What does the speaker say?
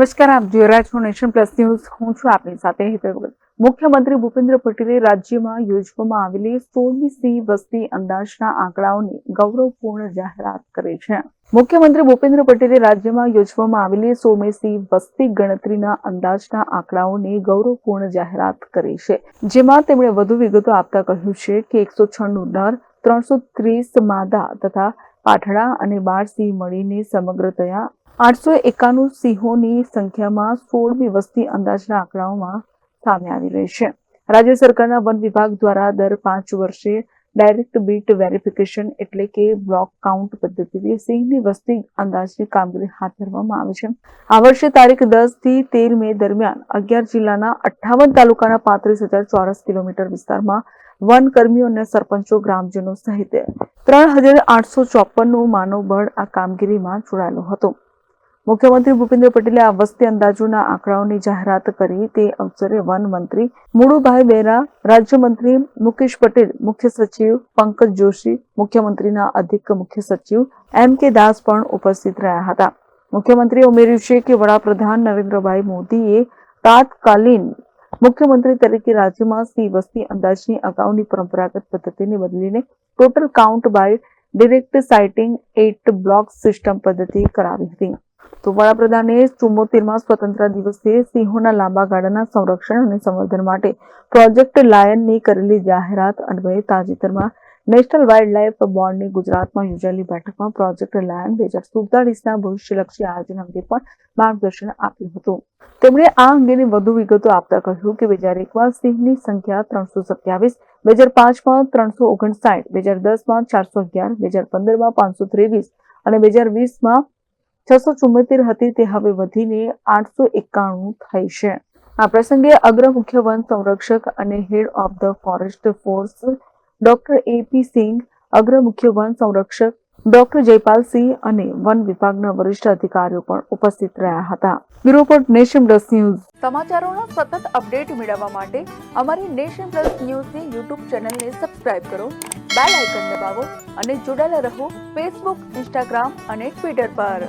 નમસ્કાર, આપ જોઈ રહ્યા છો નેશન પ્લસ ન્યૂઝ. હું છું આપની સાથે હેતલ ભગત. મુખ્યમંત્રી ભૂપેન્દ્ર પટેલે રાજ્યમાં યોજવામાં આવેલી 16મી સિંહ વસ્તી અંદાજના આંકડાઓની ગૌરવપૂર્ણ જાહેરાત કરી છે. મુખ્યમંત્રી ભૂપેન્દ્ર પટેલે રાજ્યમાં યોજવામાં આવેલી 16મી સિંહ વસ્તી ગણતરીના અંદાજના આંકડાઓની ગૌરવપૂર્ણ જાહેરાત કરી છે, જેમાં તેમણે વધુ વિગતો આપતા કહ્યું છે કે 196 નર, 330 માદા તથા પાઠડા અને 12 સિંહ મળીને સમગ્રતયા 891 સિંહોની સંખ્યામાં 16મી વસ્તી અંદાજના આંકડાઓમાં સામે આવી રહી છે. રાજ્ય સરકારના વન વિભાગ દ્વારા દર 5 વર્ષે ડાયરેક્ટ બીટ વેરિફિકેશન એટલે કે બ્લોક કાઉન્ટ પદ્ધતિથી સિંહની વસ્તી અંદાજની કામગીરી હાથ ધરવામાં આવે છે. આ વર્ષે તારીખ 10 થી 13 મે દરમિયાન 11 જિલ્લાના 58 તાલુકાના 35,000 ચોરસ કિલોમીટર વિસ્તારમાં વન કર્મીઓ અને સરપંચો, ગ્રામજનો સહિત 3,854 માનવબળ આ કામગીરીમાં જોડાયેલો હતો. મુખ્યમંત્રી ભૂપેન્દ્ર પટેલે આ વસ્તી અંદાજોના આંકડાઓની જાહેરાત કરી તે અવસરે વન મંત્રી મુળુભાઈ બેરા, રાજ્યમંત્રી મુકેશ પટેલ, મુખ્ય સચિવ પંકજ જોશી, મુખ્યમંત્રીના અધિક મુખ્ય સચિવ M.K. દાસ પણ ઉપસ્થિત રહ્યા હતા. મુખ્યમંત્રીએ ઉમેર્યું છે કે વડાપ્રધાન નરેન્દ્રભાઈ મોદીએ તાત્કાલિન મુખ્યમંત્રી તરીકે રાજ્યમાં સિંહ વસ્તી અંદાજની અગાઉની પરંપરાગત પદ્ધતિને બદલીને total count by direct sighting 8 block system પદ્ધતિ કરાવી હતી. તો વડાપ્રધાને 74મા સ્વતંત્રતા દિવસે સિંહોના લાંબા ગાળાના સંરક્ષણ અને સંવર્ધન માટે પ્રોજેક્ટ લાયનની કરેલી જાહેરાત અન્વયે તાજેતરમાં નેશનલ વાઇલ્ડ લાઇફ બોર્ડની ગુજરાતમાં યોજાયેલી બેઠકમાં પ્રોજેક્ટ લાયન 2047ના ભવિષ્યલક્ષી આયોજન અંગે પણ માર્ગદર્શન આપ્યું હતું. તેમણે આ અંગેની વધુ વિગતો આપતા કહ્યું કે 2001માં સિંહની સંખ્યા 327, 2005માં 359, 2010માં 411, 2015માં 523 અને 2020માં 674 હતી, તે હવે વધીને 891 થઈ છે. આ પ્રસંગે અગ્ર મુખ્ય વન સંરક્ષક અને head of the forest force doctor A.P. Singh, અગ્ર મુખ્ય વન સંરક્ષક ડોક્ટર જયપાલ સિંહ અને વન વિભાગના વરિષ્ઠ અધિકારીઓ પણ ઉપસ્થિત રહ્યા હતા. Bureau report, nation plus news. સમાચારોના સતત અપડેટ મેળવવા માટે અમારી નેશન પ્લસ ન્યૂઝની યુટ્યુબ ચેનલને સબસ્ક્રાઇબ કરો, બેલ આઇકન દબાવો અને જોડાયેલા રહો ફેસબુક, ઇન્સ્ટાગ્રામ અને ટ્વિટર પર.